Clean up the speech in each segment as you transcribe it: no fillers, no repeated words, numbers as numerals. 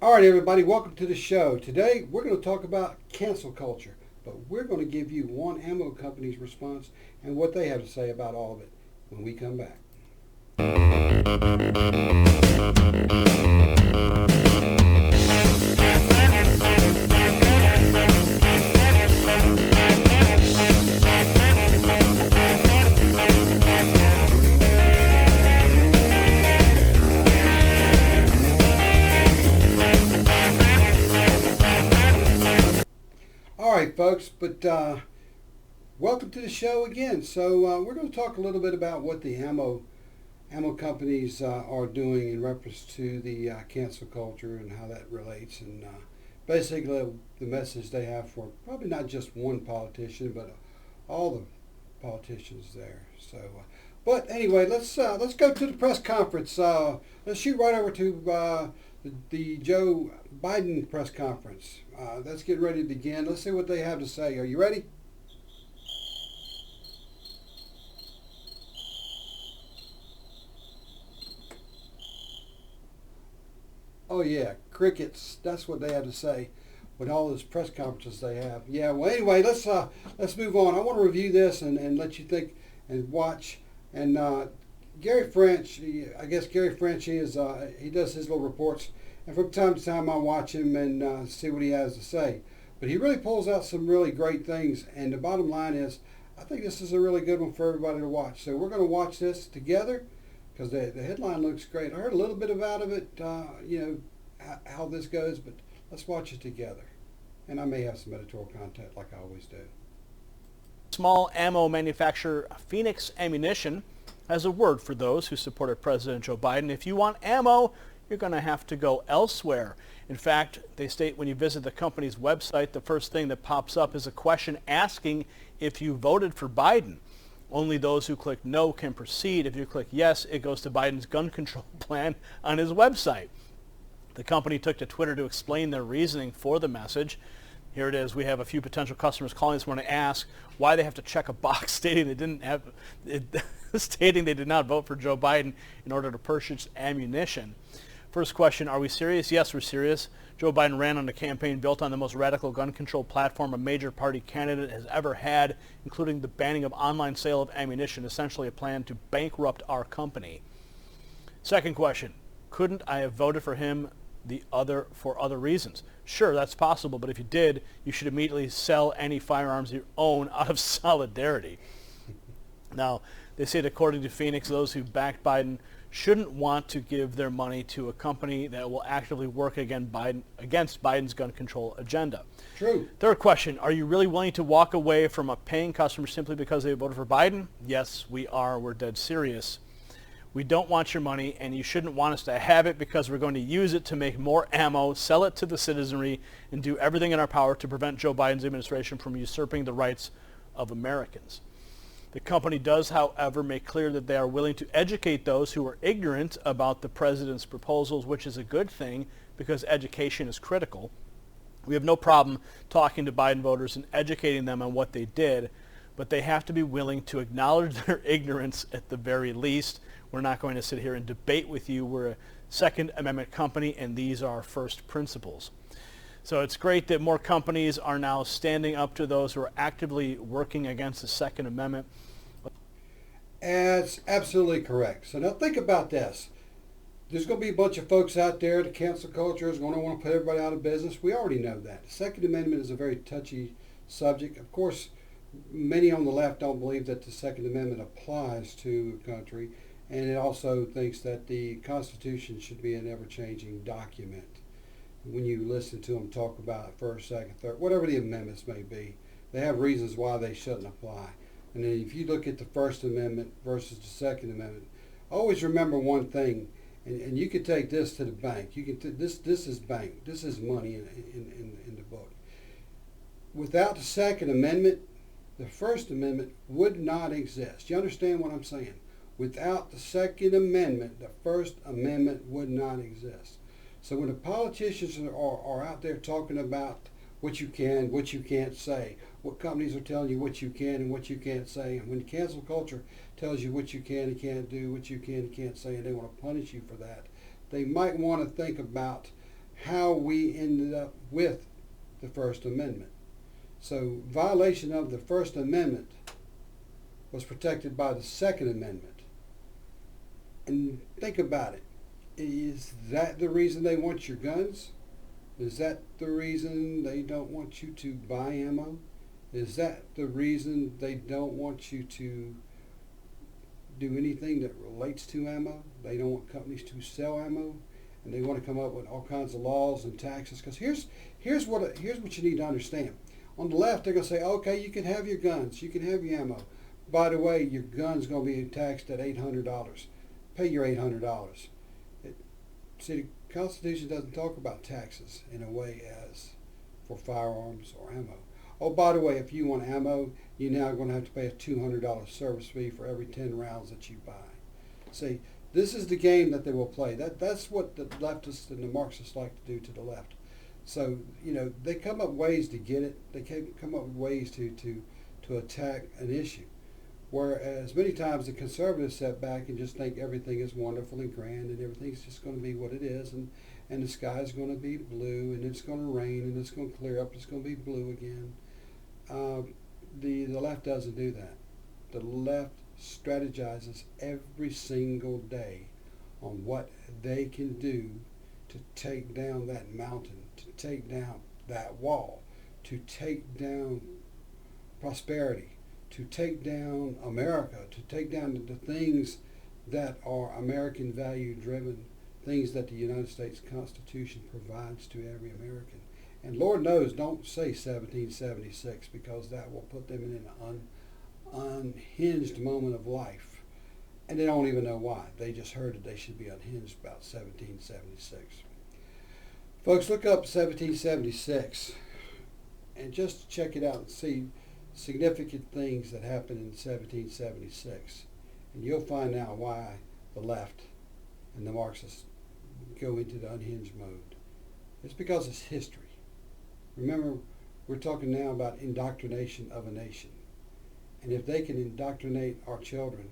All right, everybody, welcome to the show. Today, we're going to talk about cancel culture, but we're going to give you one ammo company's response and what they have to say about all of it when we come back. All right, folks, but welcome to the show again. So we're going to talk a little bit about what the ammo companies are doing in reference to the cancel culture and how that relates, and basically the message they have for probably not just one politician, but all the politicians there. So, but anyway, let's go to the press conference. Let's shoot right over to the Joe Biden press conference. Let's get ready to begin. Let's see what they have to say. Are you ready? Oh yeah, crickets. That's what they had to say with all those press conferences they have. Yeah. Well, anyway, let's move on. I want to review this and let you think and watch. And Gary French, I guess Gary French, he does his little reports, and from time to time I watch him and see what he has to say. But he really pulls out some really great things. And the bottom line is, I think this is a really good one for everybody to watch. So we're going to watch this together, because the headline looks great. I heard a little bit about it, how this goes, but let's watch it together. And I may have some editorial content like I always do. Small ammo manufacturer Phoenix Ammunition has a word for those who supported President Joe Biden. If you want ammo, you're going to have to go elsewhere. In fact, they state when you visit the company's website, the first thing that pops up is a question asking if you voted for Biden. Only those who click no can proceed. If you click yes, it goes to Biden's gun control plan on his website. The company took to Twitter to explain their reasoning for the message. Here it is. We have a few potential customers calling this morning to ask why they have to check a box stating they did not vote for Joe Biden in order to purchase ammunition. First question, are we serious? Yes, we're serious. Joe Biden ran on a campaign built on the most radical gun control platform a major party candidate has ever had, including the banning of online sale of ammunition, essentially a plan to bankrupt our company. Second question, couldn't I have voted for him for other reasons? Sure, that's possible, but if you did, you should immediately sell any firearms you own out of solidarity. Now, they say that according to Phoenix, those who backed Biden shouldn't want to give their money to a company that will actively work against Biden's gun control agenda. True. Third question, are you really willing to walk away from a paying customer simply because they voted for Biden? Yes, we are. We're dead serious. We don't want your money, and you shouldn't want us to have it because we're going to use it to make more ammo, sell it to the citizenry, and do everything in our power to prevent Joe Biden's administration from usurping the rights of Americans. The company does, however, make clear that they are willing to educate those who are ignorant about the president's proposals, which is a good thing because education is critical. We have no problem talking to Biden voters and educating them on what they did, but they have to be willing to acknowledge their ignorance at the very least. We're not going to sit here and debate with you. We're a Second Amendment company, and these are our first principles. So it's great that more companies are now standing up to those who are actively working against the Second Amendment. That's absolutely correct. So now think about this. There's going to be a bunch of folks out there, the cancel culture is going to want to put everybody out of business. We already know that. The Second Amendment is a very touchy subject. Of course, many on the left don't believe that the Second Amendment applies to a country, and it also thinks that the Constitution should be an ever-changing document. When you listen to them talk about first, second, third, whatever the amendments may be, they have reasons why they shouldn't apply. And then if you look at the First Amendment versus the Second Amendment, always remember one thing, and you can take this to the bank. You can this is bank. This is money in the book. Without the Second Amendment, the First Amendment would not exist. You understand what I'm saying? Without the Second Amendment, the First Amendment would not exist. So when the politicians are out there talking about what you can, what you can't say, what companies are telling you what you can and what you can't say, and when cancel culture tells you what you can and can't do, what you can and can't say, and they want to punish you for that, they might want to think about how we ended up with the First Amendment. So violation of the First Amendment was protected by the Second Amendment. And think about it. Is that the reason they want your guns? Is that the reason they don't want you to buy ammo? Is that the reason they don't want you to do anything that relates to ammo? They don't want companies to sell ammo, and they want to come up with all kinds of laws and taxes. Because here's what you need to understand. On the left, they're going to say, okay, you can have your guns, you can have your ammo. By the way, your gun's going to be taxed at $800. Pay your $800. See, the Constitution doesn't talk about taxes in a way as for firearms or ammo. Oh, by the way, if you want ammo, you're now going to have to pay a $200 service fee for every 10 rounds that you buy. See, this is the game that they will play. That's what the leftists and the Marxists like to do to the left. So, they come up with ways to get it. They come up with ways to attack an issue. Whereas many times the conservatives sit back and just think everything is wonderful and grand and everything's just going to be what it is, and the sky's going to be blue, and it's going to rain, and it's going to clear up, it's going to be blue again. The left doesn't do that. The left strategizes every single day on what they can do to take down that mountain, to take down that wall, to take down prosperity, to take down America, to take down the things that are American value driven, things that the United States Constitution provides to every American. And Lord knows, don't say 1776, because that will put them in an unhinged moment of life. And they don't even know why. They just heard that they should be unhinged about 1776. Folks, look up 1776 and just check it out and see significant things that happened in 1776. And you'll find out why the left and the Marxists go into the unhinged mode. It's because it's history. Remember, we're talking now about indoctrination of a nation. And if they can indoctrinate our children,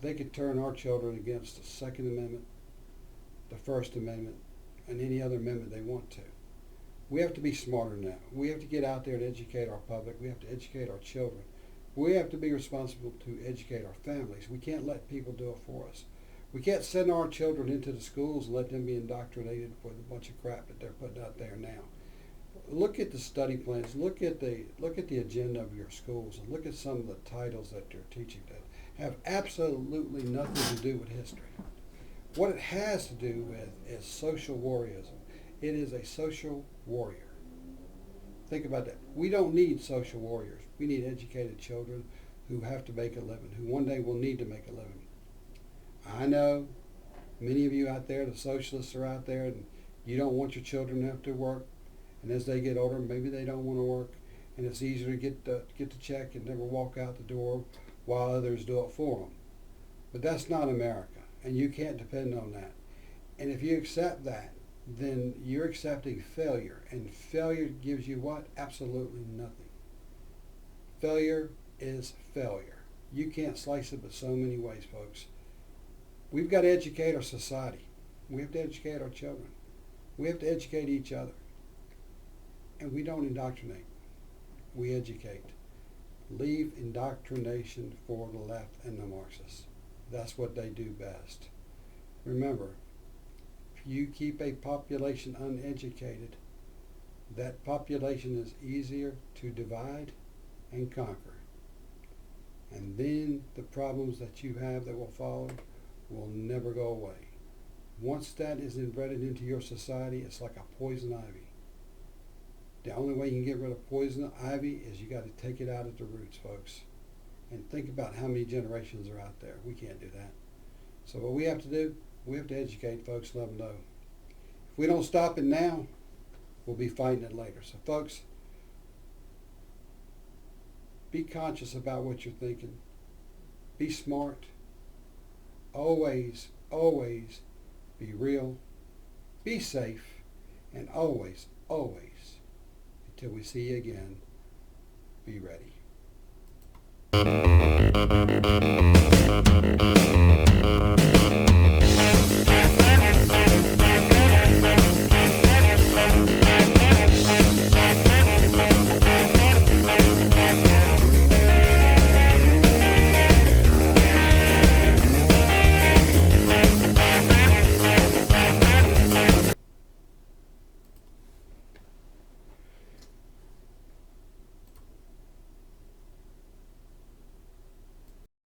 they could turn our children against the Second Amendment, the First Amendment, and any other amendment they want to. We have to be smarter now. We have to get out there and educate our public. We have to educate our children. We have to be responsible to educate our families. We can't let people do it for us. We can't send our children into the schools and let them be indoctrinated with a bunch of crap that they're putting out there now. Look at the study plans. Look at the agenda of your schools, and look at some of the titles that they're teaching that have absolutely nothing to do with history. What it has to do with is social warriorism. It is a social warrior. Think about that. We don't need social warriors. We need educated children who have to make a living, who one day will need to make a living. I know many of you out there, the socialists are out there, and you don't want your children to have to work. And as they get older, maybe they don't want to work, and it's easier to get the check and never walk out the door while others do it for them. But that's not America, and you can't depend on that. And if you accept that, then you're accepting failure, and failure gives you what? Absolutely nothing. Failure is failure. You can't slice it but so many ways, folks. We've got to educate our society. We have to educate our children. We have to educate each other. And we don't indoctrinate. We educate. Leave indoctrination for the left and the Marxists. That's what they do best. Remember, if you keep a population uneducated, that population is easier to divide and conquer. And then the problems that you have that will follow will never go away. Once that is embedded into your society, it's like a poison ivy. The only way you can get rid of poison ivy is you got to take it out at the roots, folks. And think about how many generations are out there. We can't do that. So what we have to do, we have to educate folks and let them know. If we don't stop it now, we'll be fighting it later. So folks, be conscious about what you're thinking. Be smart. Always, always be real. Be safe. And always, always, until we see you again, be ready.